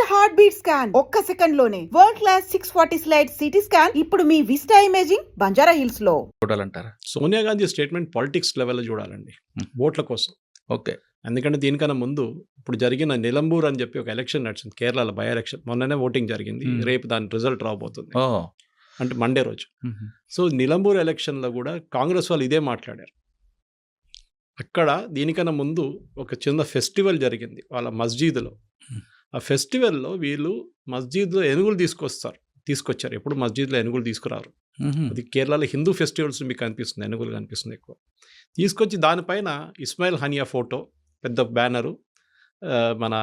Heart beat scan ఒక్క second లోనే world class 640 slide CT scan ఇప్పుడు మీ విస్టా ఇమేజింగ్ బంజారా హిల్స్ లో. చూడాలంటారా? సోనియా గాంధీ స్టేట్మెంట్ పాలిటిక్స్ లెవెల్లో చూడాలండి, ఓట్ల కోసం. ఓకే. ఎందుకంటే దీనికన్నా ముందు ఇప్పుడు జరిగిన నిలంబూర్ అని చెప్పి ఒక ఎలక్షన్ నడిచింది కేరళలో, బై ఎలక్షన్. మొన్ననే ఓటింగ్ జరిగింది, రేపు దాని రిజల్ట్ రాబోతుంది, అంటే మండే రోజు. సో నిలంబూర్ ఎలక్షన్లో కూడా కాంగ్రెస్ వాళ్ళు ఇదే మాట్లాడారు. అక్కడ దీనికన్నా ముందు ఒక చిన్న ఫెస్టివల్ జరిగింది వాళ్ళ మస్జిద్లో. ఆ ఫెస్టివల్లో వీళ్ళు మస్జిద్లో ఏనుగులు తీసుకొచ్చారు. ఎప్పుడు మస్జిద్లో ఏనుగులు తీసుకురారు. అది కేరళలో హిందూ ఫెస్టివల్స్ మీకు కనిపిస్తుంది, ఏనుగులు కనిపిస్తుంది ఎక్కువ. తీసుకొచ్చి దానిపైన ఇస్మాయిల్ హనియా ఫోటో, పెద్ద బ్యానరు, మన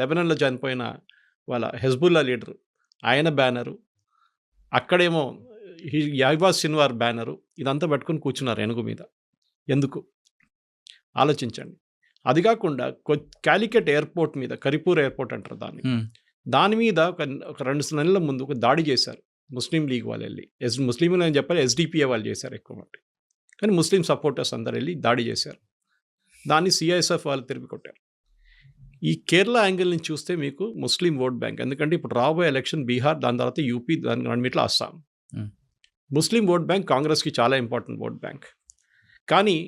లెబనాన్లో చనిపోయిన వాళ్ళ హెజ్బుల్లా లీడరు ఆయన బ్యానరు, అక్కడేమో యావాజ్ సిన్వార్ బ్యానరు, ఇదంతా పెట్టుకొని కూర్చున్నారు ఏనుగు మీద. ఎందుకు ఆలోచించండి. అది కాకుండా కాలికట్ ఎయిర్పోర్ట్ మీద, కరిపూర్ ఎయిర్పోర్ట్ అంటారు దాని మీద ఒక 2 నెలల ముందు ఒక దాడి చేశారు ముస్లిం లీగ్ వాళ్ళు వెళ్ళి. ముస్లింలు అని చెప్పాలి, ఎస్డిపిఏ వాళ్ళు చేశారు ఎక్కువ మట్టి, కానీ ముస్లిం సపోర్టర్స్ అందరు వెళ్ళి దాడి చేశారు. దాన్ని సిఐఎస్ఎఫ్ వాళ్ళు తిరిగి కొట్టారు. ఈ కేరళ యాంగిల్ నుంచి చూస్తే మీకు ముస్లిం ఓట్ బ్యాంక్, ఎందుకంటే ఇప్పుడు రాబోయే ఎలక్షన్ బీహార్, దాని తర్వాత యూపీ, దాని రెండిట్లో అస్సాం. ముస్లిం ఓట్ బ్యాంక్ కాంగ్రెస్కి చాలా ఇంపార్టెంట్ ఓట్ బ్యాంక్. కానీ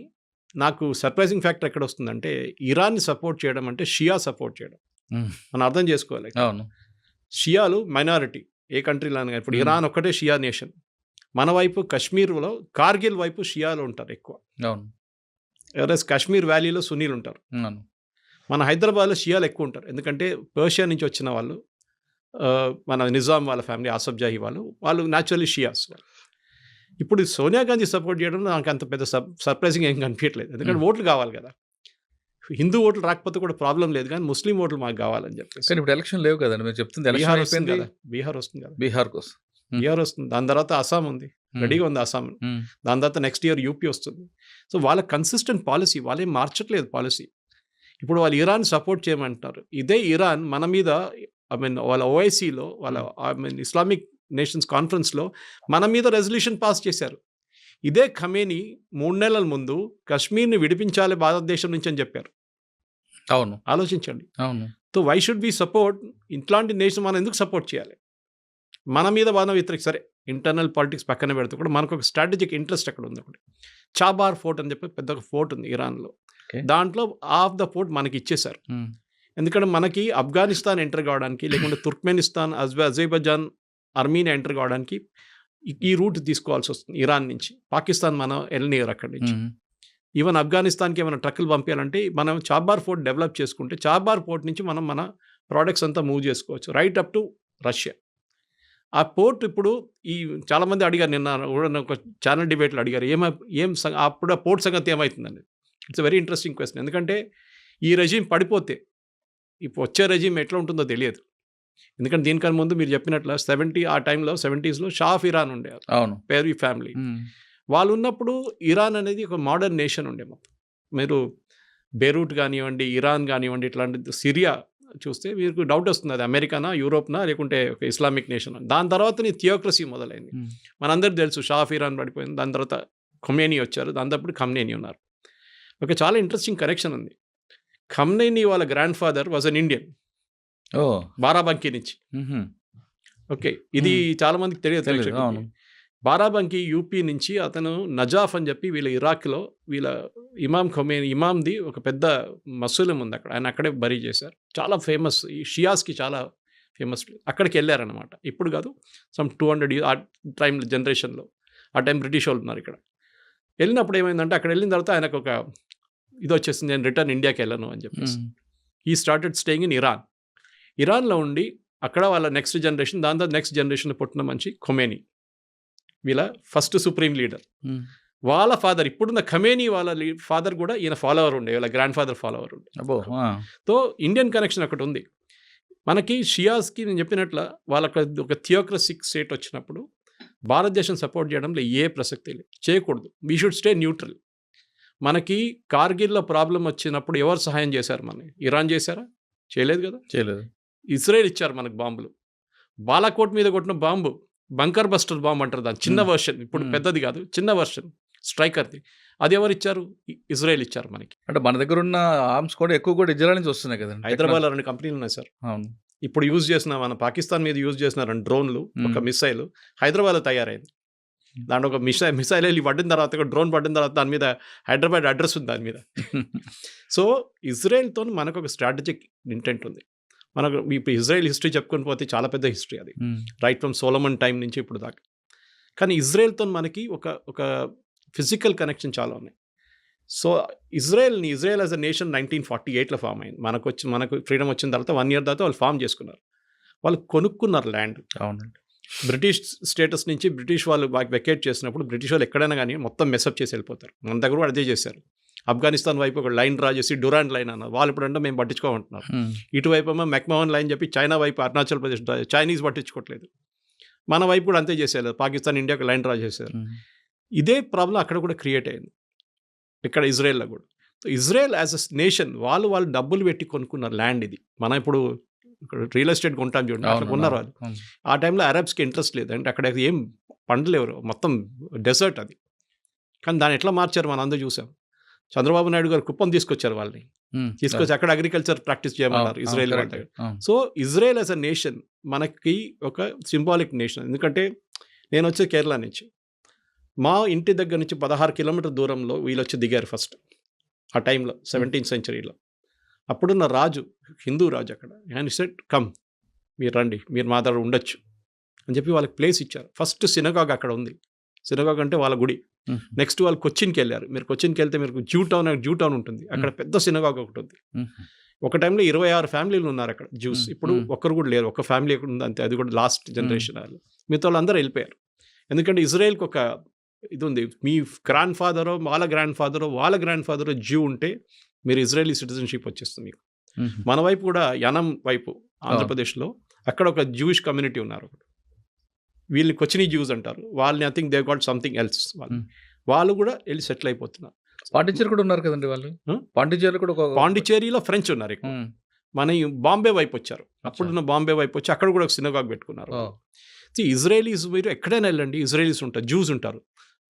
నాకు సర్ప్రైజింగ్ ఫ్యాక్టర్ ఎక్కడ వస్తుందంటే, ఇరాన్ని సపోర్ట్ చేయడం అంటే షియా సపోర్ట్ చేయడం. మనం అర్థం చేసుకోవాలి. షియాలు మైనారిటీ ఏ కంట్రీలో. ఇప్పుడు ఇరాన్ ఒక్కటే షియా నేషన్. మన వైపు కాశ్మీర్లో, కార్గిల్ వైపు షియాలు ఉంటారు ఎక్కువ, ఎవరైనా కాశ్మీర్ వ్యాలీలో సున్నీలు ఉంటారు. మన హైదరాబాద్లో షియాలు ఎక్కువ ఉంటారు, ఎందుకంటే పర్షియా నుంచి వచ్చిన వాళ్ళు, మన నిజాం వాళ్ళ ఫ్యామిలీ, ఆసఫ్ జాహీ వాళ్ళు న్యాచురల్లీ షియాస్. ఇప్పుడు సోనియా గాంధీ సపోర్ట్ చేయడం నాకు అంత పెద్ద సర్ప్రైజింగ్ ఏం కనిపించట్లేదు, ఎందుకంటే ఓట్లు కావాలి కదా. హిందూ ఓట్లు రాకపోతే కూడా ప్రాబ్లం లేదు, కానీ ముస్లిం ఓట్లు మాకు కావాలని చెప్పేసి. కానీ ఇప్పుడు ఎలక్షన్ లేవు కదండి, మీరు చెప్తుంది. బీహార్ వస్తుంది కదా, బీహార్ వస్తుంది కదా, బీహార్ కోసం బీహార్ వస్తుంది. దాని తర్వాత అస్సాం ఉంది, రెడీగా ఉంది అస్సాం. దాని తర్వాత నెక్స్ట్ ఇయర్ యూపీ వస్తుంది. సో వాళ్ళ కన్సిస్టెంట్ పాలసీ, వాళ్ళేం మార్చట్లేదు పాలసీ. ఇప్పుడు వాళ్ళు ఇరాన్ సపోర్ట్ చేయమంటారు. ఇదే ఇరాన్ మన మీద, వాళ్ళ ఓఐసీలో, వాళ్ళ ఇస్లామిక్ నేషన్స్ కాన్ఫరెన్స్లో మన మీద రెజల్యూషన్ పాస్ చేశారు. ఇదే ఖమేనీ 3 నెలల ముందు కశ్మీర్ని విడిపించాలి భారతదేశం నుంచి అని చెప్పారు. అవును, ఆలోచించండి. అవును. So why should be support ఇట్లాంటి నేషన్? మనం ఎందుకు సపోర్ట్ చేయాలి? మన మీద బాగా వ్యతిరేక, సరే ఇంటర్నల్ పాలిటిక్స్ పక్కన పెడుతూ కూడా మనకు ఒక స్ట్రాటజిక్ ఇంట్రెస్ట్ అక్కడ ఉంది. ఒకటి చాబార్ ఫోర్ట్ అని చెప్పి పెద్ద ఫోర్ట్ ఉంది ఇరాన్లో. దాంట్లో హాఫ్ ద ఫోర్ట్ మనకి ఇచ్చేశారు. ఎందుకంటే మనకి ఆఫ్ఘనిస్తాన్ ఎంటర్ కావడానికి, లేకుంటే తుర్క్మెనిస్తాన్, అజర్బైజాన్, ఆర్మీనియా ఎంటర్ కావడానికి ఈ రూట్ తీసుకోవాల్సి వస్తుంది ఇరాన్ నుంచి. పాకిస్తాన్ మనం వెళ్ళనియరు అక్కడి నుంచి. ఈవెన్ ఆఫ్ఘనిస్తాన్కి ఏమైనా ట్రక్కులు పంపించాలంటే మనం చాబార్ ఫోర్ట్ డెవలప్ చేసుకుంటే, చాబార్ ఫోర్ట్ నుంచి మనం మన ప్రోడక్ట్స్ అంతా మూవ్ చేసుకోవచ్చు రైట్ అప్ టు రష్యా. ఆ పోర్ట్ ఇప్పుడు చాలామంది అడిగారు, నిన్న ఒక ఛానల్ డిబేట్లో అడిగారు, అప్పుడు ఆ పోర్ట్ సంగతి ఏమవుతుందండి. It's very interesting question. ఎందుకంటే ఈ రెజీమ్ పడిపోతే ఇప్పుడు వచ్చే రెజీమ్ ఎట్లా ఉంటుందో తెలియదు. ఎందుకంటే దీనికన్నా ముందు మీరు చెప్పినట్లు ఆ టైంలో 70s షా ఆఫ్ ఇరాన్ ఉండేవారు. అవును, పేర్వీ ఫ్యామిలీ వాళ్ళు ఉన్నప్పుడు ఇరాన్ అనేది ఒక మోడర్న్ నేషన్ ఉండే. మొత్తం మీరు బెరూట్ కానివ్వండి, ఇరాన్ కానివ్వండి, ఇట్లాంటి సిరియా చూస్తే మీకు డౌట్ వస్తుంది, అది అమెరికానా, యూరోప్నా, లేకుంటే ఒక ఇస్లామిక్ నేషన్. దాని తర్వాత థియోక్రసీ మొదలైంది. మనందరికీ తెలుసు షా ఆఫ్ ఇరాన్ పడిపోయింది, దాని తర్వాత ఖొమేనీ వచ్చారు, దాని తర్వాత ఖమ్నేనీ ఉన్నారు. ఒక చాలా ఇంట్రెస్టింగ్ కనెక్షన్ ఉంది. ఖమ్నేనీ వాళ్ళ grand father was an Indian, Barabanki నుంచి. ఓకే, ఇది చాలా మందికి తెలియదు. బారాబంకీ యూపీ నుంచి, అతను నజాఫ్ అని చెప్పి వీళ్ళ ఇరాక్లో వీళ్ళ ఇమాం ఖొమేనీ ఇమాంది ఒక పెద్ద మసూలం ఉంది అక్కడ, ఆయన అక్కడే బరీ చేశారు. చాలా ఫేమస్, ఈ షియాస్కి చాలా ఫేమస్. అక్కడికి వెళ్ళారనమాట. ఇప్పుడు కాదు, సమ్ 200 years ఆ టైం జనరేషన్లో. ఆ టైం బ్రిటిష్ వాళ్ళు ఉన్నారు ఇక్కడ. వెళ్ళినప్పుడు ఏమైందంటే, అక్కడ వెళ్ళిన తర్వాత ఆయనకు ఒక ఇది వచ్చేసింది, నేను రిటర్న్ ఇండియాకి వెళ్ళను అని చెప్పేసి. ఈ స్టార్టెడ్ స్టేయింగ్ ఇన్ ఇరాన్లో ఉండి అక్కడ వాళ్ళ నెక్స్ట్ జనరేషన్, దాని తర్వాత నెక్స్ట్ జనరేషన్లో పుట్టిన మనిషి ఖొమేనీ, వీళ్ళ ఫస్ట్ సుప్రీం లీడర్. వాళ్ళ ఫాదర్, ఇప్పుడున్న ఖమేనీ వాళ్ళ ఫాదర్ కూడా ఈయన ఫాలోవర్ ఉండే, వీళ్ళ గ్రాండ్ ఫాదర్ ఫాలోవర్ ఉండే. సో ఇండియన్ కనెక్షన్ ఒకటి ఉంది మనకి. షియాస్కి నేను చెప్పినట్ల వాళ్ళకి ఒక థియోక్రసిక్ స్టేట్ వచ్చినప్పుడు భారతదేశం సపోర్ట్ చేయడంలో ఏ ప్రసక్తి లేదు, చేయకూడదు. We should stay neutral. మనకి కార్గిల్లో ప్రాబ్లం వచ్చినప్పుడు ఎవరు సహాయం చేశారు? మనకి ఇరాన్ చేశారా? చేయలేదు కదా, చేయలేదు. ఇజ్రాయెల్ ఇచ్చారు మనకు బాంబులు. బాలాకోట్ మీద కొట్టిన బాంబు బంకర్ బస్టర్ బాంబు అంటారు దాన్ని, చిన్న వర్షన్, ఇప్పుడు పెద్దది కాదు, చిన్న వర్షన్ స్ట్రైకర్ది. అది ఎవరు ఇచ్చారు? ఇజ్రాయెల్ ఇచ్చారు మనకి. అంటే మన దగ్గర ఉన్న ఆర్మ్స్ కూడా ఎక్కువ కూడా ఇజ్రాయెల్ నుంచి వస్తున్నాయి కదండి. హైదరాబాద్లో 2 కంపెనీలు ఉన్నాయి సార్. అవును, ఇప్పుడు యూజ్ చేసిన మన పాకిస్తాన్ మీద యూజ్ చేసిన డ్రోన్లు ఒక మిసైల్ హైదరాబాద్లో తయారైంది. దాంట్లో ఒక మిసైల్ వెళ్ళి పడిన తర్వాత ఒక డ్రోన్ పడిన తర్వాత దాని మీద హైదరాబాద్ అడ్రస్ ఉంది దాని మీద. సో ఇజ్రాయెల్తో మనకు ఒక స్ట్రాటజిక్ ఇంటెంట్ ఉంది. మనకు ఇప్పుడు ఇజ్రాయెల్ హిస్టరీ చెప్పుకొని పోతే చాలా పెద్ద హిస్టరీ అది, రైట్ ఫ్రమ్ సోలమన్ టైం నుంచి ఇప్పుడు దాకా. కానీ ఇజ్రాయెల్తో మనకి ఒక ఫిజికల్ కనెక్షన్ చాలా ఉన్నాయి. So Israel as a nation 1948లో ఫామ్ అయింది. మనకు ఫ్రీడమ్ వచ్చిన తర్వాత 1 year తర్వాత వాళ్ళు ఫామ్ చేసుకున్నారు. వాళ్ళు కొనుక్కున్నారు ల్యాండ్. అవునండి. బ్రిటిష్ స్టేటస్ నుంచి బ్రిటిష్ వాళ్ళు వెకేట్ చేసినప్పుడు బ్రిటిష్ వాళ్ళు ఎక్కడైనా కానీ మొత్తం మెసప్ చేసి వెళ్ళిపోతారు. మన దగ్గర కూడా అదే చేశారు. ఆఫ్ఘనిస్తాన్ వైపు ఒక లైన్ డ్రా చేసి డురాండ్ లైన్ అన్నారు. వాళ్ళు ఇప్పుడంటే మేము పట్టించుకోమంటున్నారు. ఇటువైపు ఏమో మెక్మోహన్ లైన్ చెప్పి చైనా వైపు అరుణాచల్ ప్రదేశ్ చైనీస్ పట్టించుకోవట్లేదు. మన వైపు కూడా అంతే చేసేయాలి. పాకిస్తాన్ ఇండియాకి లైన్ డ్రా చేశారు. ఇదే ప్రాబ్లం అక్కడ కూడా క్రియేట్ అయింది, ఇక్కడ ఇజ్రాయెల్లో కూడా. ఇజ్రాయెల్ యాజ్ అ నేషన్ వాళ్ళు డబ్బులు పెట్టి కొనుక్కున్నారు ల్యాండ్. ఇది మనం ఇప్పుడు రియల్ ఎస్టేట్ కొంటాం చూడండి, అట్లా కొన్నారు వాళ్ళు. ఆ టైంలో అరబ్స్కి ఇంట్రెస్ట్ లేదు, అంటే అక్కడ ఏం పంటలు ఎవరు, మొత్తం డెజర్ట్ అది. కానీ దాన్ని ఎట్లా మార్చారు మనం అందరూ చూసాం. చంద్రబాబు నాయుడు గారు కుప్పం తీసుకొచ్చారు వాళ్ళని, తీసుకొచ్చి అక్కడ అగ్రికల్చర్ ప్రాక్టీస్ చేయమన్నారు ఇజ్రాయెల్ వాళ్ళ. So Israel as a nation మనకి ఒక సింబాలిక్ నేషన్. ఎందుకంటే నేను వచ్చే కేరళ నుంచి, మా ఇంటి దగ్గర నుంచి 16 kilometers దూరంలో వీళ్ళు వచ్చి దిగారు ఫస్ట్ ఆ టైంలో 17th century. అప్పుడున్న రాజు, హిందూ రాజు అక్కడ, ఆయన సెట్ కమ్, మీరు రండి, మీరు మా దగ్గర ఉండొచ్చు అని చెప్పి వాళ్ళకి ప్లేస్ ఇచ్చారు. ఫస్ట్ సినగాగ్ అక్కడ ఉంది. సినగాగ్ అంటే వాళ్ళ గుడి. నెక్స్ట్ వాళ్ళు కొచ్చిన్కి వెళ్ళారు. మీరు కొచ్చిన్కి వెళ్తే మీరు జూ టౌన్ ఉంటుంది, అక్కడ పెద్ద సినగాగ్ ఒకటి ఉంది. ఒక టైంలో 26 ఫ్యామిలీలు ఉన్నారు అక్కడ జ్యూస్. ఇప్పుడు ఒక్కరు కూడా లేరు, ఒక ఫ్యామిలీ ఎక్కడ ఉంది అంతే, అది కూడా లాస్ట్ జనరేషన్ వాళ్ళు. మిగతా వాళ్ళందరూ వెళ్ళిపోయారు. ఎందుకంటే ఇజ్రాయెల్కి ఒక ఇది ఉంది, మీ గ్రాండ్ ఫాదరో వాళ్ళ గ్రాండ్ ఫాదరో జ్యూ ఉంటే మీరు ఇజ్రాయలీ సిటిజన్షిప్ వచ్చేస్తుంది మీకు. మన వైపు కూడా యనం వైపు ఆంధ్రప్రదేశ్లో అక్కడ ఒక జూయిష్ కమ్యూనిటీ ఉన్నారు. వీళ్ళని కొచ్చినీ జ్యూస్ అంటారు. వాళ్ళని I think they got something else. వాళ్ళు కూడా వెళ్ళి సెటిల్ అయిపోతున్నారు. పాండిచేరి కూడా ఉన్నారు కదండి వాళ్ళు. పాండిచేరిలో ఫ్రెంచ్ ఉన్నారు ఎక్కువ. మన బాంబే వైపు వచ్చారు. అప్పుడున్న బాంబే వైపు వచ్చి అక్కడ కూడా ఒక సినగాగ్ పెట్టుకున్నారు. ఇజ్రాయలీస్ మీరు ఎక్కడైనా వెళ్ళండి, ఇజ్రాయలీస్ ఉంటారు, జ్యూస్ ఉంటారు.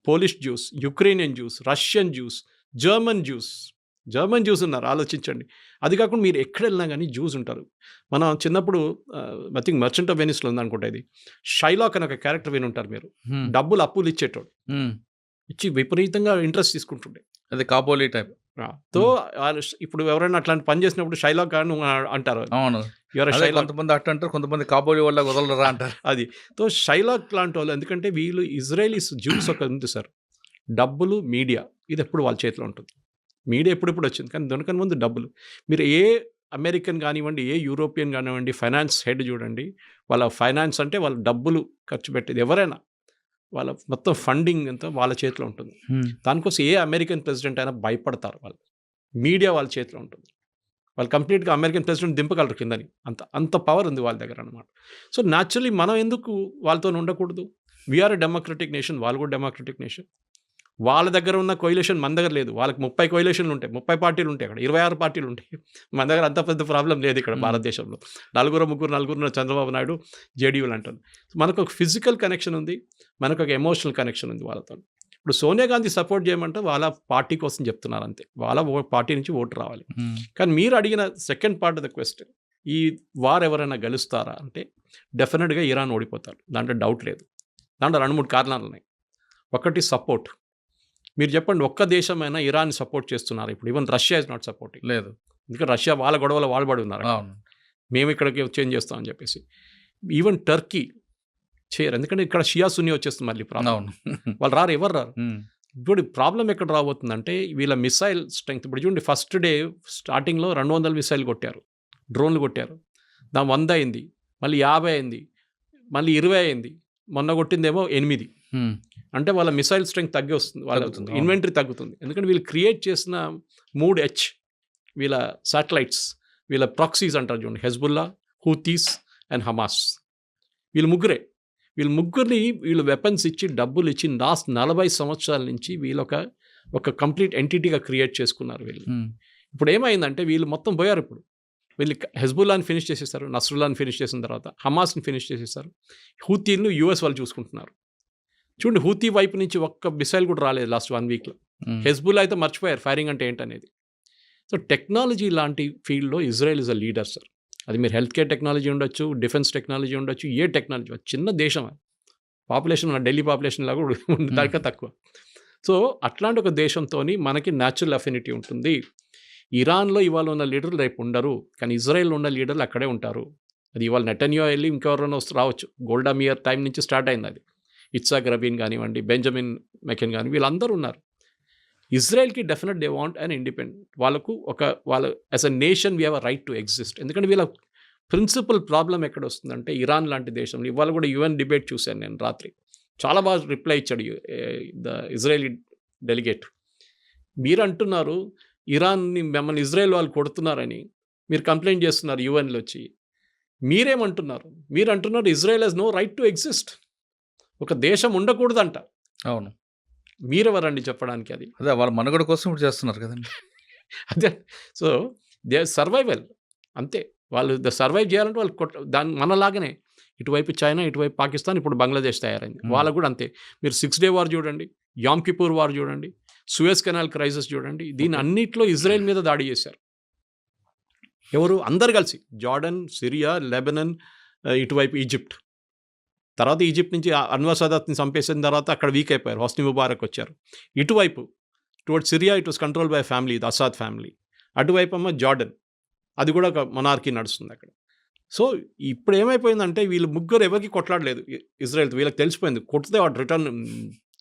Polish juice, Ukrainian juice, Russian juice, German juice ఉన్నారు. ఆలోచించండి. అది కాకుండా మీరు ఎక్కడ వెళ్ళినా కానీ జ్యూస్ ఉంటారు. మనం చిన్నప్పుడు ఐ థింక్ మర్చెంట్ ఆఫ్ వెనిస్లో ఉందనుకుంటా, ఇది షైలాక్ అని ఒక క్యారెక్టర్ విని ఉంటారు మీరు. డబ్బులు అప్పులు ఇచ్చేటోడు, ఇచ్చి విపరీతంగా ఇంట్రెస్ట్ తీసుకుంటుండే, అది కాబోలీ టైప్. తో ఇప్పుడు ఎవరైనా అట్లాంటి పని చేసినప్పుడు షైలాక్ అని అంటారు. అవును, కొంతమంది అట్ట అంటారు, కొంతమంది కాబోలీ వాళ్ళ వదలరా అంటారు. అది తో షైలాక్ లాంటి వాళ్ళు. ఎందుకంటే వీళ్ళు ఇజ్రాయలీస్ జ్యూస్ ఒక ఉంది సార్, డబ్బులు, మీడియా, ఇది ఎప్పుడు వాళ్ళ చేతిలో ఉంటుంది. మీడియా ఎప్పుడెప్పుడు వచ్చింది, కానీ దానికన్నా ముందు డబ్బులు. మీరు ఏ అమెరికన్ కానివ్వండి, ఏ యూరోపియన్ కానివ్వండి, ఫైనాన్స్ హెడ్ చూడండి, వాళ్ళ ఫైనాన్స్ అంటే వాళ్ళ డబ్బులు ఖర్చు పెట్టేది ఎవరైనా, వాళ్ళ మొత్తం ఫండింగ్ అంతా వాళ్ళ చేతిలో ఉంటుంది. దానికోసం ఏ అమెరికన్ ప్రెసిడెంట్ అయినా భయపడతారు. వాళ్ళు మీడియా వాళ్ళ చేతిలో ఉంటుంది. వాళ్ళు కంప్లీట్గా అమెరికన్ ప్రెసిడెంట్ దింపగలరు కిందని, అంత పవర్ ఉంది వాళ్ళ దగ్గర అనమాట. సో న్యాచురలీ మనం ఎందుకు వాళ్ళతో ఉండకూడదు? వీఆర్ ఎ డెమోక్రటిక్ నేషన్, వాళ్ళు కూడా డెమోక్రటిక్ నేషన్. వాళ్ళ దగ్గర ఉన్న కోయిలేషన్ మన దగ్గర లేదు. వాళ్ళకి 30 కోయిలేషన్లు ఉంటాయి, 30 పార్టీలు ఉంటాయి, అక్కడ 26 పార్టీలు ఉంటాయి. మన దగ్గర అంత పెద్ద ప్రాబ్లం లేదు ఇక్కడ భారతదేశంలో. 4 చంద్రబాబు నాయుడు జేడీయూలు అంటారు. మనకు ఒక ఫిజికల్ కనెక్షన్ ఉంది, మనకు ఒక ఎమోషనల్ కనెక్షన్ ఉంది వాళ్ళతో. ఇప్పుడు సోనియా గాంధీ సపోర్ట్ చేయమంటే వాళ్ళ పార్టీ కోసం చెప్తున్నారు అంతే, వాళ్ళ పార్టీ నుంచి ఓటు రావాలి. కానీ మీరు అడిగిన second part of the question, ఈ వార్ ఎవరైనా గెలుస్తారా అంటే డెఫినెట్గా ఇరాన్ ఓడిపోతారు, దాంట్లో డౌట్ లేదు. దాంట్లో 2-3 కారణాలు ఉన్నాయి. ఒకటి సపోర్ట్. మీరు చెప్పండి, ఒక్క దేశమైనా ఇరాన్ సపోర్ట్ చేస్తున్నారు ఇప్పుడు? Even Russia is not supporting. లేదు, ఎందుకంటే రష్యా వాళ్ళ గొడవలు వాళ్ళు పడి ఉన్నారు, మేము ఇక్కడికి చేంజ్ చేస్తామని చెప్పేసి. ఈవెన్ టర్కీ చేయరు, ఎందుకంటే ఇక్కడ షియా సున్నీ వచ్చేస్తుంది మళ్ళీ ప్రాబ్లం. వాళ్ళు రారు, ఎవరు రారు. ఇప్పుడు ప్రాబ్లం ఎక్కడ రాబోతుందంటే వీళ్ళ మిసైల్ స్ట్రెంగ్త్. ఇప్పుడు చూడండి, ఫస్ట్ డే స్టార్టింగ్లో 200 మిసైల్ కొట్టారు, డ్రోన్లు కొట్టారు. దాని 100 అయింది, మళ్ళీ 50 అయింది, మళ్ళీ 20 అయింది, మొన్న కొట్టిందేమో 8. అంటే వాళ్ళ మిసైల్ స్ట్రెంగ్త్ తగ్గి వస్తుంది, వాళ్ళ ఇన్వెంటరీ తగ్గుతుంది. ఎందుకంటే వీళ్ళు క్రియేట్ చేసిన 3H వీళ్ళ శాటిలైట్స్, వీళ్ళ ప్రాక్సీస్ అంటారు చూడండి, హెజ్బుల్లా, హూతీస్ అండ్ హమాస్. వీళ్ళు ముగ్గురిని వీళ్ళు వెపన్స్ ఇచ్చి, డబ్బులు ఇచ్చి, లాస్ట్ 40 సంవత్సరాల నుంచి వీళ్ళు ఒక కంప్లీట్ ఎంటిటీగా క్రియేట్ చేసుకున్నారు వీళ్ళు. ఇప్పుడు ఏమైందంటే వీళ్ళు మొత్తం పోయారు. ఇప్పుడు వీళ్ళు హెజ్బుల్లాని ఫినిష్ చేసేస్తారు, నస్రుల్లాని ఫినిష్ చేసిన తర్వాత హమాస్ని ఫినిష్ చేసేస్తారు. హూతీలను US వాళ్ళు చూసుకుంటున్నారు. చూడండి, హూతీ వైపు నుంచి ఒక్క మిసైల్ కూడా రాలేదు లాస్ట్ 1 వీక్లో. హెజ్బుల్లా అయితే మర్చిపోయారు ఫైరింగ్ అంటే ఏంటనేది. సో టెక్నాలజీ లాంటి ఫీల్డ్లో Israel is a leader sir. అది మీరు హెల్త్ కేర్ టెక్నాలజీ ఉండొచ్చు, డిఫెన్స్ టెక్నాలజీ ఉండొచ్చు, ఏ టెక్నాలజీ, చిన్న దేశం అది. పాపులేషన్ మన ఢిల్లీ పాపులేషన్ లాగా దానికన్నా తక్కువ. సో అట్లాంటి ఒక దేశంతో మనకి న్యాచురల్ అఫినిటీ ఉంటుంది. ఇరాన్లో ఇవాళ ఉన్న లీడర్లు రేపు ఉండరు, కానీ ఇజ్రాయెల్ ఉన్న లీడర్లు అక్కడే ఉంటారు. అది ఇవాళ నెటన్యాహు వెళ్ళి ఇంకెవరైనా రావచ్చు. గోల్డా మీర్ టైం నుంచి స్టార్ట్ అయింది అది. ఇట్సాక్ రబీన్ కానివ్వండి, బెంజమిన్ మెకెన్ కానీ, వీళ్ళందరూ ఉన్నారు. ఇజ్రాయెల్కి definite they want and independent. వాళ్ళ as a nation we have a right to exist. ఎందుకంటే వీళ్ళ ప్రిన్సిపల్ ప్రాబ్లం ఎక్కడ వస్తుందంటే, ఇరాన్ లాంటి దేశంలో ఇవాళ కూడా యుఎన్ డిబేట్ చూశాను నేను రాత్రి. చాలా బాగా రిప్లై ఇచ్చాడు ద ఇజ్రాయలీ డెలిగేట్. మీరు అంటున్నారు ఇరాన్ని మిమ్మల్ని ఇజ్రాయెల్ వాళ్ళు కొడుతున్నారని మీరు కంప్లైంట్ చేస్తున్నారు యుఎన్లో వచ్చి. మీరేమంటున్నారు? మీరు అంటున్నారు Israel has no right to exist. ఒక దేశం ఉండకూడదంట. అవును, మీరెవరండి చెప్పడానికి? అది అదే వాళ్ళ మనుగడ కోసం ఇప్పుడు చేస్తున్నారు కదండి. అదే. సో దే సర్వైవల్ అంతే. వాళ్ళు సర్వైవ్ చేయాలంటే వాళ్ళు దాని మనలాగానే ఇటువైపు చైనా, ఇటువైపు పాకిస్తాన్, ఇప్పుడు బంగ్లాదేశ్ తయారైంది. వాళ్ళకు కూడా అంతే. మీరు 6 Day వార్ చూడండి, యామ్ కిపూర్ వార్ చూడండి, సూయజ్ కెనాల్ క్రైసిస్ చూడండి. దీని అన్నిట్లో ఇజ్రాయెల్ మీద దాడి చేశారు. ఎవరు? అందరు కలిసి. జార్డన్, సిరియా, లెబనన్, ఇటువైపు ఈజిప్ట్. తర్వాత ఈజిప్ట్ నుంచి అన్వర్ సదాత్ని చంపేసిన తర్వాత అక్కడ వీక్ అయిపోయారు. హొస్ని ముబారక్ వచ్చారు. ఇటువైపు towards Syria it was control by family, the Assad family. అటువైపు అమ్మ జార్డన్, అది కూడా ఒక మొనార్కీ నడుస్తుంది అక్కడ. సో ఇప్పుడు ఏమైపోయిందంటే వీళ్ళు ముగ్గురు ఎవరికి కొట్లాడలేదు ఇజ్రాయెల్. వీళ్ళకి తెలిసిపోయింది కొడితే వాడు రిటర్న్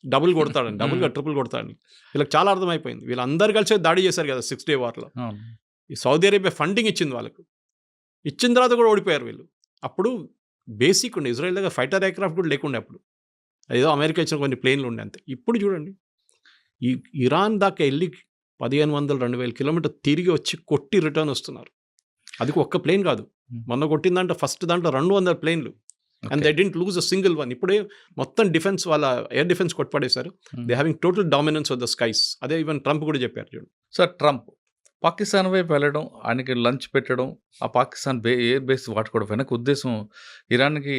డబుల్ కొడతాడని, డబుల్గా ట్రిపుల్ కొడతాడని. వీళ్ళకి చాలా అర్థమైపోయింది. వీళ్ళందరూ కలిసి దాడి చేశారు కదా 6 Day వార్లో. ఈ సౌదీ అరేబియా ఫండింగ్ ఇచ్చింది వాళ్ళకు. ఇచ్చిన తర్వాత కూడా ఓడిపోయారు వీళ్ళు. అప్పుడు బేసిక్ ఉండే ఇజ్రాయెల్ దగ్గర ఫైటర్ ఎయిర్క్రాఫ్ట్ కూడా లేకుండే. అప్పుడు ఏదో అమెరికా ఇచ్చిన కొన్ని ప్లేన్లు ఉండే అంతే. ఇప్పుడు చూడండి ఈ ఇరాన్ దాకా వెళ్ళి 1500-2000 కిలోమీటర్ తిరిగి వచ్చి కొట్టి రిటర్న్ వస్తున్నారు. అది ఒక్క ప్లేన్ కాదు, మొన్న కొట్టిందంటే ఫస్ట్ దాంట్లో 200 ప్లేన్లు. And they didn't lose a single one. ఇప్పుడే మొత్తం డిఫెన్స్, వాళ్ళ ఎయిర్ డిఫెన్స్ కొట్టుపడేశారు. They having total dominance of the skies. అదే ఈవెన్ ట్రంప్ కూడా చెప్పారు చూడండి. సార్, ట్రంప్ పాకిస్తాన్ వైపు వెళ్ళడం, ఆయనకి లంచ్ పెట్టడం, ఆ పాకిస్తాన్ ఎయిర్ బేస్ వాడుకోవడం వెనక ఉద్దేశం ఇరాన్కి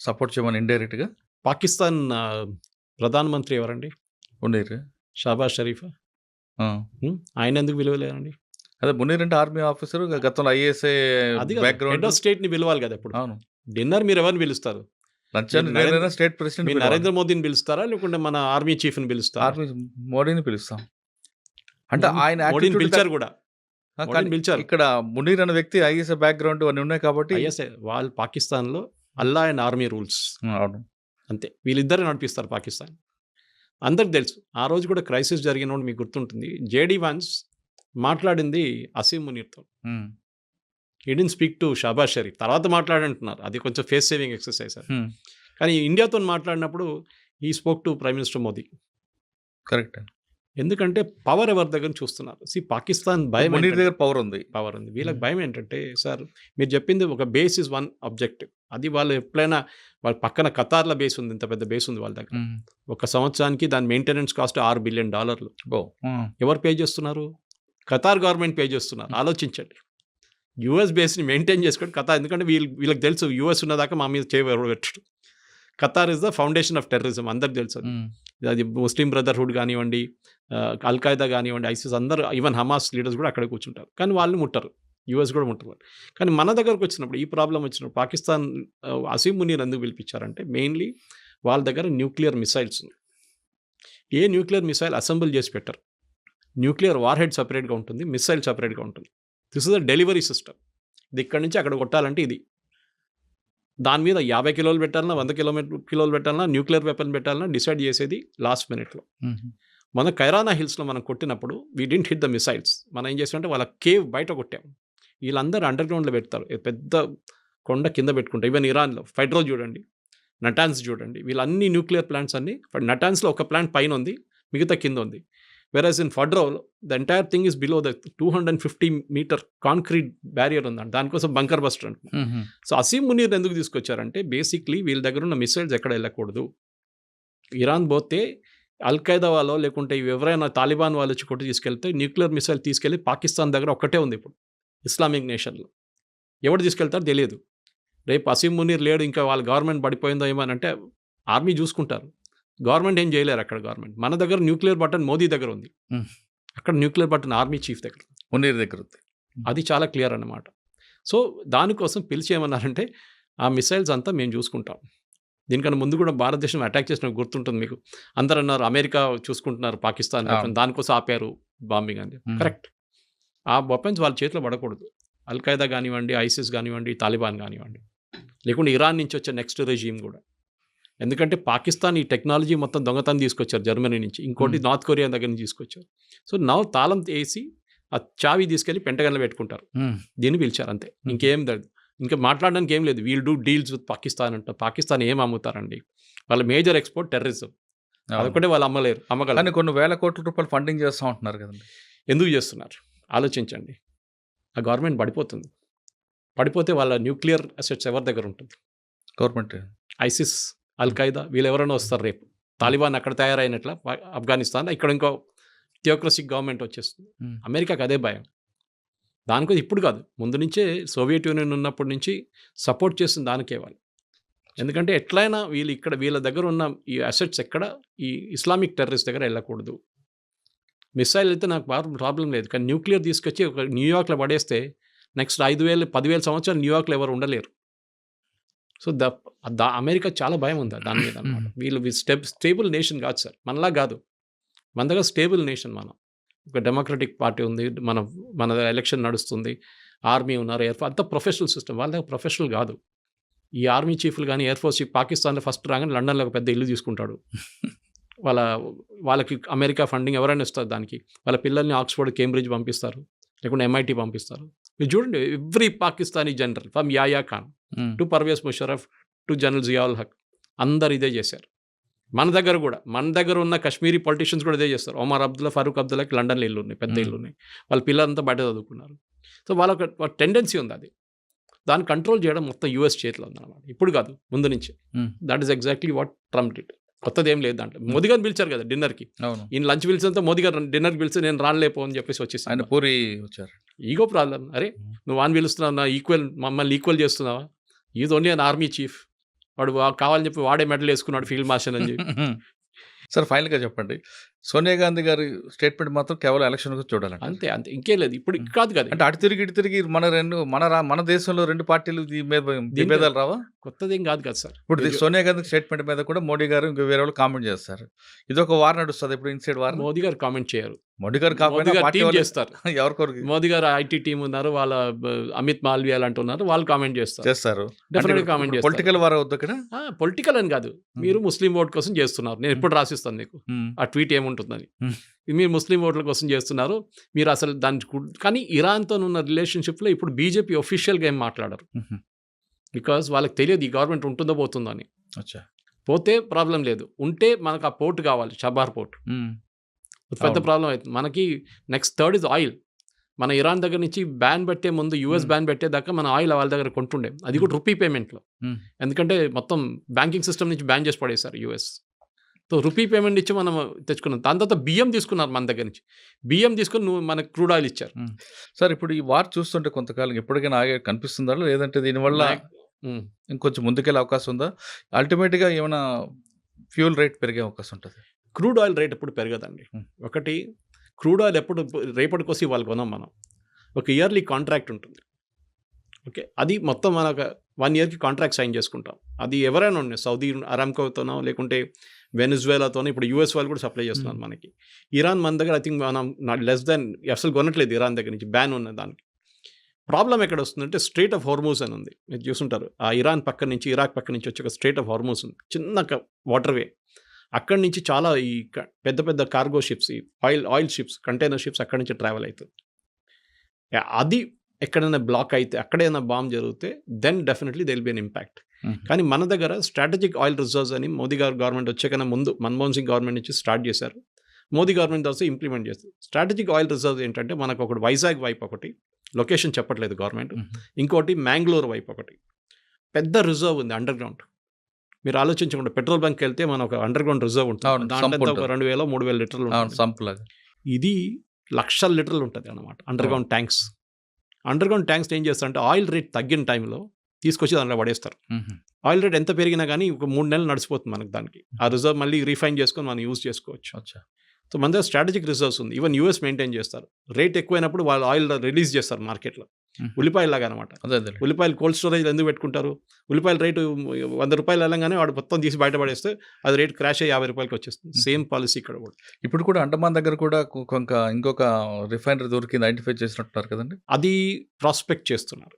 సపోర్ట్ చేయమని ఇండైరెక్ట్గా. పాకిస్తాన్ ప్రధానమంత్రి ఎవరండి? ఉండేరు షాబాజ్ షరీఫ్. ఆయన ఎందుకు విలువలేరండి? అదే మునీర్ అంటే ఆర్మీ ఆఫీసర్, గతంలో IASI background. Head of state ని పిలవాలి కదా ఎప్పుడు. అవును. డిన్నర్ మీరు ఎవరిని పిలుస్తారు? లంచ్ స్టేట్ ప్రెసిడెంట్ నరేంద్ర మోదీని పిలుస్తారా, లేకుంటే మన ఆర్మీ చీఫ్ ని పిలుస్తారా? ఆర్మీ మోడీని పిలుస్తాం. అంటే ఆయన పిలిచారు కూడా, పిలిచారు. ఇక్కడ మునీర్ అనే వ్యక్తి ఐఎస్ఐ బ్యాక్గ్రౌండ్ అన్ని ఉన్నాయి కాబట్టి ఐఎస్ఐ వాళ్ళు పాకిస్తాన్ లో అల్లా అండ్ ఆర్మీ రూల్స్. అవును, అంతే. వీళ్ళిద్దరే నడిపిస్తారు పాకిస్తాన్. అందరికి తెలుసు. ఆ రోజు కూడా క్రైసిస్ జరిగినప్పుడు మీకు గుర్తుంటుంది, జేడీ వాన్స్ మాట్లాడింది అసీం మునీర్తో. He didn't speak to Shahbaz Sharif. తర్వాత మాట్లాడంటున్నారు, అది కొంచెం ఫేస్ సేవింగ్ ఎక్సర్సైజ్. కానీ ఇండియాతో మాట్లాడినప్పుడు ఈ spoke to prime minister Modi. Correct. ఎందుకంటే పవర్ ఎవరి దగ్గర చూస్తున్నారు. పాకిస్తాన్ భయం, మునీర్ దగ్గర పవర్ ఉంది. వీళ్ళకి భయం ఏంటంటే, సార్ మీరు చెప్పింది ఒక బేస్ ఇస్ వన్ ఆబ్జెక్టివ్. అది వాళ్ళు ఎప్పుడైనా, వాళ్ళ పక్కన ఖతార్ల బేస్ ఉంది, ఇంత పెద్ద బేస్ ఉంది వాళ్ళ దగ్గర. ఒక సంవత్సరానికి దాని మెయింటెనెన్స్ కాస్ట్ $6 బిలియన్. ఎవరు పే చేస్తున్నారు? ఖతార్ గవర్నమెంట్ పే చేస్తున్నారు. ఆలోచించండి. యూఎస్ బేస్ని మెయింటైన్ చేసుకోండి ఖతార్. ఎందుకంటే వీళ్ళకి తెలుసు యూఎస్ ఉన్నదాకా మా మీద చేయబెట్టడు. Qatar is the foundation of terrorism, అందరికి తెలుసు. అది ముస్లిం బ్రదర్హుడ్ కానివ్వండి, అల్ఖాయిదా కానివ్వండి, ఐసిస్, అందరూ, ఈవెన్ హమాస్ లీడర్స్ కూడా అక్కడే కూర్చుంటారు. కానీ వాళ్ళు ముట్టరు, యూఎస్ కూడా ముట్టరు. కానీ మన దగ్గరకు వచ్చినప్పుడు, ఈ ప్రాబ్లం వచ్చినప్పుడు పాకిస్తాన్ అసీం మునీర్ ఎందుకు పిలిపించారంటే, మెయిన్లీ వాళ్ళ దగ్గర న్యూక్లియర్ మిసైల్స్ ఉన్నాయి. ఏ న్యూక్లియర్ మిసైల్ అసెంబుల్ చేసి పెట్టరు. న్యూక్లియర్ వార్ హెడ్ సపరేట్గా ఉంటుంది, మిసైల్ సపరేట్గా ఉంటుంది. This is the delivery system. ఇది ఇక్కడి నుంచి అక్కడ కొట్టాలంటే ఇది. దాని మీద 50 కిలోలు పెట్టాలన్నా, 100 కిలోలు పెట్టాలన్నా, న్యూక్లియర్ వెపన్ పెట్టాలన్నా డిసైడ్ చేసేది లాస్ట్ మినిట్లో. మన కైరానా హిల్స్లో మనం కొట్టినప్పుడు we didn't hit the missiles. మనం ఏం చేసామంటే వాళ్ళ కేవ్ బయట కొట్టాము. వీళ్ళందరూ అండర్ గ్రౌండ్లో పెడతారు, పెద్ద కొండ కింద పెట్టుకుంటారు. ఈవెన్ ఇరాన్లో ఫైడ్రో చూడండి, నటాన్స్ చూడండి, వీళ్ళన్ని న్యూక్లియర్ ప్లాంట్స్ అన్ని. నటాన్స్లో ఒక ప్లాంట్ పైన ఉంది, మిగతా కింద ఉంది. వెరాజ్ ఇన్ ఫడ్రో the entire thing is below the 250 metre concrete barrier ఉందండి. దానికోసం బంకర్ బస్టర్ అంటున్నారు. సో అసీం మునీర్ ఎందుకు తీసుకొచ్చారంటే, బేసిక్లీ వీళ్ళ దగ్గర ఉన్న మిసైల్స్ ఎక్కడ వెళ్ళకూడదు. ఇరాన్ పోతే అల్ఖైదా వాళ్ళు, లేకుంటే ఎవరైనా తాలిబాన్ వాళ్ళు వచ్చి కొట్టి తీసుకెళ్తే న్యూక్లియర్ మిసైల్ తీసుకెళ్ళి పాకిస్తాన్ దగ్గర ఒక్కటే ఉంది ఇప్పుడు ఇస్లామిక్ నేషన్లో. ఎవరు తీసుకెళ్తారో తెలియదు. రేపు అసీం మునీర్ లేడు, ఇంకా వాళ్ళ గవర్నమెంట్ పడిపోయిందో ఏమనంటే ఆర్మీ చూసుకుంటారు. గవర్నమెంట్ ఏం చేయలేరు అక్కడ. గవర్నమెంట్ మన దగ్గర న్యూక్లియర్ బటన్ మోదీ దగ్గర ఉంది, అక్కడ న్యూక్లియర్ బటన్ ఆర్మీ చీఫ్ దగ్గర, మునీర్ దగ్గర ఉంది. అది చాలా క్లియర్ అన్నమాట. సో దానికోసం పిలిచి ఏమన్నారంటే ఆ మిసైల్స్ అంతా మేము చూసుకుంటాం. దీనికన్నా ముందు కూడా భారతదేశం అటాక్ చేసిన గుర్తుంటుంది మీకు. అందరూ అన్నారు అమెరికా చూసుకుంటున్నారు పాకిస్తాన్, దానికోసం ఆపారు బాంబింగ్ అని. కరెక్ట్. ఆ వెపన్స్ వాళ్ళ చేతిలో పడకూడదు. అల్ఖైదా కానివ్వండి, ఐసిస్ కానివ్వండి, తాలిబాన్ కానివ్వండి, లేకుంటే ఇరాన్ నుంచి వచ్చే నెక్స్ట్ రెజీమ్ కూడా. ఎందుకంటే పాకిస్తాన్ ఈ టెక్నాలజీ మొత్తం దొంగతనం తీసుకొచ్చారు జర్మనీ నుంచి, ఇంకోటి నార్త్ కొరియా దగ్గర నుంచి తీసుకొచ్చారు. సో నవ్వు తాళం వేసి ఆ చావి తీసుకెళ్ళి పెంటగన్లో పెట్టుకుంటారు. దీన్ని పిలిచారు అంతే, ఇంకేం లేదు. ఇంకా మాట్లాడడానికి ఏం లేదు. We'll do deals with Pakistan అంట. పాకిస్తాన్ ఏం అమ్ముతారండి? వాళ్ళ మేజర్ ఎక్స్పోర్ట్ టెర్రరిజం. అదొకటే వాళ్ళు అమ్మలేరు, అమ్మగలరు. కానీ కొన్ని వేల కోట్ల రూపాయలు ఫండింగ్ చేస్తూ ఉంటున్నారు కదండి. ఎందుకు చేస్తున్నారు ఆలోచించండి. ఆ గవర్నమెంట్ పడిపోతుంది. పడిపోతే వాళ్ళ న్యూక్లియర్ అసెట్స్ ఎవరి దగ్గర ఉంటుంది? గవర్నమెంట్. ఐసిస్, అల్ఖైదా వీళ్ళు ఎవరైనా వస్తారు రేపు. తాలిబాన్ అక్కడ తయారైనట్ల ఆఫ్ఘనిస్తాన్, ఇక్కడ ఇంకో థియోక్రసిక్ గవర్నమెంట్ వచ్చేస్తుంది. అమెరికాకి అదే భయం. దానికోసం ఇప్పుడు కాదు, ముందు నుంచే సోవియట్ యూనియన్ ఉన్నప్పటి నుంచి సపోర్ట్ చేస్తుంది దానికే వాళ్ళు. ఎందుకంటే ఎట్లయినా వీళ్ళు ఇక్కడ వీళ్ళ దగ్గర ఉన్న ఈ అసెట్స్ ఎక్కడ ఈ ఇస్లామిక్ టెర్రరిస్ట్ దగ్గర వెళ్ళకూడదు. మిసైల్ అయితే నాకు ప్రాబ్లం లేదు, కానీ న్యూక్లియర్ తీసుకొచ్చి ఒక న్యూయార్క్లో పడేస్తే నెక్స్ట్ 5,000-10,000 సంవత్సరాలు న్యూయార్క్లో ఎవరు ఉండలేరు. సో అమెరికా చాలా భయం ఉంది దాని మీద అనమాట. వీళ్ళు స్టేబుల్ నేషన్ కాదు సార్, మనలా కాదు. మన దగ్గర స్టేబుల్ నేషన్. మనం ఒక డెమోక్రటిక్ పార్టీ ఉంది, మన ఎలక్షన్ నడుస్తుంది, ఆర్మీ ఉన్నారు, ఎయిర్ ఫోర్స్, అంతా ప్రొఫెషనల్ సిస్టమ్. వాళ్ళ దగ్గర ప్రొఫెషనల్ కాదు. ఈ ఆర్మీ చీఫ్లు కానీ ఎయిర్ ఫోర్స్ చీఫ్ పాకిస్తాన్లో ఫస్ట్ రాగానే లండన్లో ఒక పెద్ద ఇల్లు తీసుకుంటాడు. వాళ్ళకి అమెరికా ఫండింగ్ ఎవరైనా ఇస్తారు దానికి. వాళ్ళ పిల్లల్ని ఆక్స్ఫర్డ్, కేంబ్రిడ్జ్ పంపిస్తారు, లేకుంటే MIT పంపిస్తారు. మీరు చూడండి, every Pakistani general from Yahya Khan to Pervez Musharraf to general Ziaul Haq అందరు ఇదే చేశారు. మన దగ్గర ఉన్న కశ్మీరీ పొలిటీషియన్స్ కూడా ఇదే చేస్తారు. ఒమర్ అబ్దుల్లా, ఫరూక్ అబ్దుల్లాకి లండన్లో ఇల్లు ఉన్నాయి, పెద్ద ఇల్లు ఉన్నాయి. వాళ్ళ పిల్లలంతా బయట చదువుకున్నారు. సో వాళ్ళకి టెండెన్సీ ఉంది. అది దాన్ని కంట్రోల్ చేయడం మొత్తం US చేతిలో ఉందన్నమాట. ఇప్పుడు కాదు, ముందు నుంచి. That is exactly what Trump did. కొత్తది ఏం లేదు దాంట్లో. మోదీ గారిని పిలిచారు కదా డిన్నర్కి. ఈయన లంచ్ పిలిచినంత మోదీ గారు డిన్నర్కి పిలిచి నేను రాలేపో అని చెప్పేసి వచ్చేసి ఆయన పూరి వచ్చారు. Ego problem. అరే నువ్వు వాడిని పిలుస్తున్నావు, నా మమ్మల్ని ఈక్వల్ చేస్తున్నావా? Is only an army chief. వాడు కావాలని చెప్పి వాడే మెడల్ వేసుకున్నాడు ఫీల్డ్ మార్షల్ అని చెప్పి. సార్ ఫైనల్గా చెప్పండి, సోనియా గాంధీ గారి స్టేట్మెంట్ మాత్రం కేవలం ఎలక్షన్ చూడాలి అంతే. ఇంకేం లేదు. ఇప్పుడు కాదు కదా, అంటే అటు తిరిగి ఇటు తిరిగి మన దేశంలో రెండు పార్టీలు విభేదాలు రావా? కొత్తది ఏం కాదు కదా సార్. ఇప్పుడు సోనియా గాంధీ స్టేట్మెంట్ మీద కూడా మోడీ గారు ఇంకా వేరే వాళ్ళు కామెంట్ చేస్తారు. ఇది ఒక వార్ నడుస్తుంది ఇప్పుడు, ఇన్సైడ్ వార్. మోదీ గారు కామెంట్ చేయరు. మోడీ గారు చేస్తారు. ఎవరికొరకు మోదీ గారు IT టీం ఉన్నారు, వాళ్ళ అమిత్ మాల్వియా అంటున్నారు, వాళ్ళు కామెంట్ చేస్తారు. డెఫినెట్గా కామెంట్ చేస్తారు. పొలిటికల్ వార్ అవుతుంది ఇక్కడ. పొలిటికల్ అని కాదు, మీరు ముస్లిం ఓట్ కోసం చేస్తున్నారు. నేను ఎప్పుడు రాసిస్తాను నీకు ఆ ట్వీట్ ఏముంటుందని. మీరు ముస్లిం ఓట్ల కోసం చేస్తున్నారు, మీరు అసలు కానీ ఇరాన్తో ఉన్న రిలేషన్షిప్లో ఇప్పుడు బీజేపీ ఒఫీషియల్గా ఏం మాట్లాడరు. బికాజ్ వాళ్ళకి తెలియదు ఈ గవర్నమెంట్ ఉంటుందో పోతుందో అని. పోతే ప్రాబ్లం లేదు, ఉంటే మనకు ఆ పోర్ట్ కావాలి, షబార్ పోర్ట్. పెద్ద ప్రాబ్లం అవుతుంది మనకి. Next third is oil. మన ఇరాన్ దగ్గర నుంచి బ్యాన్ పెట్టే ముందు US బ్యాన్ పెట్టేదాకా మన ఆయిల్ వాళ్ళ దగ్గర కొంటుండే, అది కూడా రూపీ పేమెంట్లో. ఎందుకంటే మొత్తం బ్యాంకింగ్ సిస్టమ్ నుంచి బ్యాన్ చేసి పడేశారు US. సో రూపీ పేమెంట్ ఇచ్చి మనం తెచ్చుకున్నాం. దాని తర్వాత బియ్యం తీసుకున్నారు మన దగ్గర నుంచి. బియ్యం తీసుకుని మనకు క్రూడ్ ఆయిల్ ఇచ్చారు. సార్ ఇప్పుడు ఈ వార్ చూస్తుంటే కొంతకాలం ఎప్పటికైనా ఆగే కనిపిస్తుందా, లేదంటే దీనివల్ల ఇంకొంచెం ముందుకెళ్ళే అవకాశం ఉందా? అల్టిమేట్గా ఏమైనా ఫ్యూల్ రేట్ పెరిగే అవకాశం ఉంటుంది? క్రూడ్ ఆయిల్ రేట్ ఎప్పుడు పెరగదండి. ఒకటి, క్రూడ్ ఆయిల్ ఎప్పుడు రేపటి కోసం వాళ్ళు కొనాం మనం. ఒక ఇయర్లీ కాంట్రాక్ట్ ఉంటుంది. ఓకే, అది మొత్తం మనకు 1 yearకి కాంట్రాక్ట్ సైన్ చేసుకుంటాం. అది ఎవరైనా ఉన్నాయి, సౌదీ అరామ్కోతోనో లేకుంటే వెనిజువేలాతోనో. ఇప్పుడు US వాళ్ళు కూడా సప్లై చేస్తున్నారు మనకి. ఇరాన్ మన దగ్గర ఐ థింక్ మనం లెస్ దాన్ అసలు కొనట్లేదు ఇరాన్ దగ్గర నుంచి, బ్యాన్ ఉన్న దానికి. ప్రాబ్లం ఎక్కడ వస్తుందంటే స్ట్రేట్ ఆఫ్ హార్మూజ్ అని ఉంది, మీరు చూసుంటారు. ఆ ఇరాన్ పక్క నుంచి, ఇరాక్ పక్క నుంచి వచ్చి ఒక స్ట్రేట్ ఆఫ్ హార్మూజ్ ఉంది, చిన్న వాటర్వే. అక్కడి నుంచి చాలా ఈ పెద్ద పెద్ద కార్గో షిప్స్, ఈ ఆయిల్ షిప్స్, కంటైనర్ షిప్స్ అక్కడి నుంచి ట్రావెల్ అవుతుంది. అది ఎక్కడైనా బ్లాక్ అయితే, అక్కడైనా బాంబ్ జరిగితే then definitely they will be an impact. కానీ మన దగ్గర స్ట్రాటజిక్ ఆయిల్ రిజర్వ్స్ అని మోదీ గారు గవర్నమెంట్ వచ్చేకన్నా ముందు మన్మోహన్ సింగ్ గవర్నమెంట్ నుంచి స్టార్ట్ చేశారు. మోదీ గవర్నమెంట్ తర్వాత ఇంప్లిమెంట్ చేస్తారు. స్ట్రాటజిక్ ఆయిల్ రిజర్వ్స్ ఏంటంటే మనకు ఒకటి వైజాగ్ వైపు ఒకటి, లొకేషన్ చెప్పట్లేదు గవర్నమెంట్, ఇంకోటి మ్యాంగ్లూర్ వైపు ఒకటి పెద్ద రిజర్వ్ ఉంది అండర్ గ్రౌండ్. మీరు ఆలోచించకుండా పెట్రోల్ బంక్ వెళ్తే మన ఒక అండర్ గ్రౌండ్ రిజర్వ్ ఉంటుంది, దాంట్లో ఒక 2,000-3,000 లీటర్లు సంపులాగా. ఇది లక్షల లీటర్లు ఉంటుంది అన్నమాట under ground tanks. Under ground tanks ఏం చేస్తారంటే ఆయిల్ రేట్ తగ్గిన టైంలో తీసుకొచ్చి దాంట్లో పడేస్తారు. ఆయిల్ రేట్ ఎంత పెరిగినా కానీ ఒక 3 నెలలు నడిచిపోతుంది మనకు. దానికి ఆ రిజర్వ్ మళ్ళీ రీఫైన్ చేసుకొని మనం యూజ్ చేసుకోవచ్చు. సో మన దగ్గర స్ట్రాటజిక్ రిజర్వ్స్ ఉంది. ఈవెన్ US మెయింటైన్ చేస్తారు. రేట్ ఎక్కువైనప్పుడు వాళ్ళు ఆయిల్ రిలీజ్ చేస్తారు మార్కెట్లో. ఉల్లిపాయలాగా అనమాట. అదే అదే. ఉల్లిపాయలు కోల్డ్ స్టోరేజ్ ఎందుకు పెట్టుకుంటారు? ఉల్లిపాయల రేటు ₹100 వెళ్ళంగానే వాడు మొత్తం తీసి బయట పడేస్తే అది రేట్ క్రాష్ అయ్యి ₹50కి వచ్చేస్తుంది. సేమ్ పాలసీ ఇక్కడ కూడా. ఇప్పుడు కూడా అండమాన్ దగ్గర కూడా ఇంకొక రిఫైనరీ దొరికింది, ఐడెంటిఫై చేసినట్టున్నారు కదండి. అది ప్రాస్పెక్ట్ చేస్తున్నారు.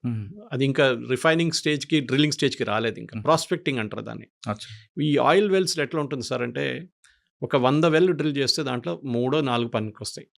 అది ఇంకా రిఫైనింగ్ స్టేజ్కి డ్రిల్లింగ్ స్టేజ్కి రాలేదు. ఇంకా ప్రాస్పెక్టింగ్ అంటారు దాన్ని. అచ్చా. ఈ ఆయిల్ వెల్స్ ఎట్లా ఉంటుంది సార్ అంటే, ఒక 100 వెల్ డ్రిల్ చేస్తే దాంట్లో 3-4 పనికి వస్తాయి.